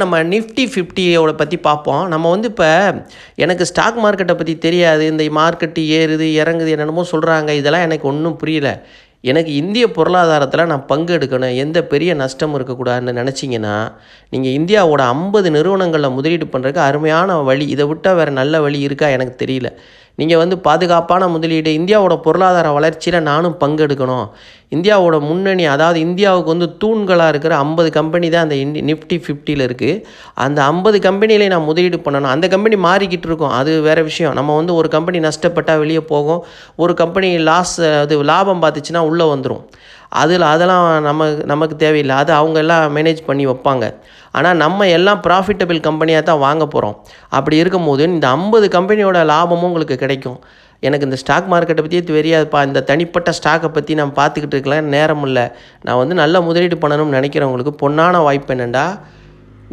நம்ம நிஃப்டி 50யோட பற்றி பார்ப்போம். நம்ம வந்து இப்போ எனக்கு ஸ்டாக் மார்க்கெட்டை பற்றி தெரியாது, இந்த மார்க்கெட்டு ஏறுது இறங்குது என்னென்னமோ சொல்கிறாங்க, இதெல்லாம் எனக்கு ஒன்றும் புரியல. எனக்கு இந்திய பொருளாதாரத்தில் நான் பங்கு எடுக்கணும், எந்த பெரிய நஷ்டமும் இருக்கக்கூடாதுன்னு நினச்சிங்கன்னா, நீங்கள் இந்தியாவோட 50 நிறுவனங்களில் முதலீடு பண்ணுறதுக்கு அருமையான வழி. இதை விட்டால் வேறு நல்ல வழி இருக்கா எனக்கு தெரியல. நீங்கள் வந்து பாதுகாப்பான முதலீடு, இந்தியாவோட பொருளாதார வளர்ச்சியில் நானும் பங்கெடுக்கணும், இந்தியாவோட முன்னணி, அதாவது இந்தியாவுக்கு வந்து தூண்களாக இருக்கிற 50 கம்பெனி தான் அந்த நிஃப்டி 50ல் இருக்குது. அந்த 50 கம்பெனியிலே நான் முதலீடு பண்ணணும். அந்த கம்பெனி மாறிக்கிட்டு இருக்கும், அது வேறு விஷயம். நம்ம வந்து ஒரு கம்பெனி நஷ்டப்பட்டால் வெளியே போகும், ஒரு கம்பெனி அது லாபம் பார்த்துச்சுன்னா உள்ளே வந்துடும். அதெல்லாம் நமக்கு தேவையில்லை, அது அவங்க எல்லாம் மேனேஜ் பண்ணி வைப்பாங்க. ஆனால் நம்ம எல்லாம் ப்ராஃபிட்டபிள் கம்பெனியாக தான் வாங்க போகிறோம். அப்படி இருக்கும்போது இந்த 50 கம்பெனியோட லாபமும் உங்களுக்கு கிடைக்கும். எனக்கு இந்த ஸ்டாக் மார்க்கெட்டை பற்றியே தெரியாதுப்பா, இந்த தனிப்பட்ட ஸ்டாக்கை பற்றி நான் பார்த்துக்கிட்டு இருக்கலாம், நேரம் இல்லை, நான் வந்து நல்ல முதலீடு பண்ணணும்னு நினைக்கிறவங்களுக்கு பொன்னான வாய்ப்பு என்னென்னா,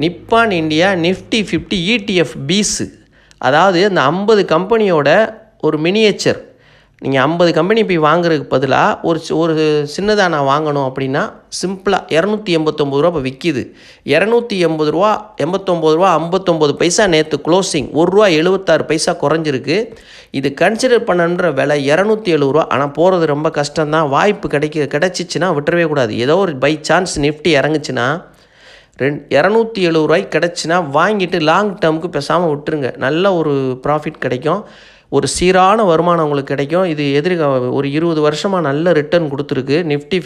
Nippon India Nifty 50 ETF BeES. அதாவது இந்த 50 கம்பெனியோட ஒரு மினியேச்சர். நீங்கள் 50 கம்பெனி போய் வாங்குறதுக்கு பதிலாக ஒரு சின்னதாக நான் வாங்கணும் அப்படின்னா சிம்பிளாக ரூ. 289 இப்போ விற்கிது. ரூ. 289 59 பைசா நேற்று க்ளோசிங், ரூ. 1.76 குறைஞ்சிருக்கு. இது கன்சிடர் பண்ணணுன்ற விலை ரூ. 270. ஆனால் போகிறது ரொம்ப கஷ்டம்தான். வாய்ப்பு கிடைச்சிச்சின்னா விட்டுறவே கூடாது. ஏதோ ஒரு பை சான்ஸ் நிஃப்டி இறங்குச்சுன்னா ரூ. 270 கிடச்சின்னா வாங்கிட்டு லாங் டேர்முக்கு பேசாமல் விட்டுருங்க. நல்ல ஒரு ப்ராஃபிட் கிடைக்கும், ஒரு சீரான வருமானம் உங்களுக்கு கிடைக்கும். இது ஒரு 20 வருஷமாக நல்ல ரிட்டர்ன் கொடுத்துருக்கு நிஃப்டி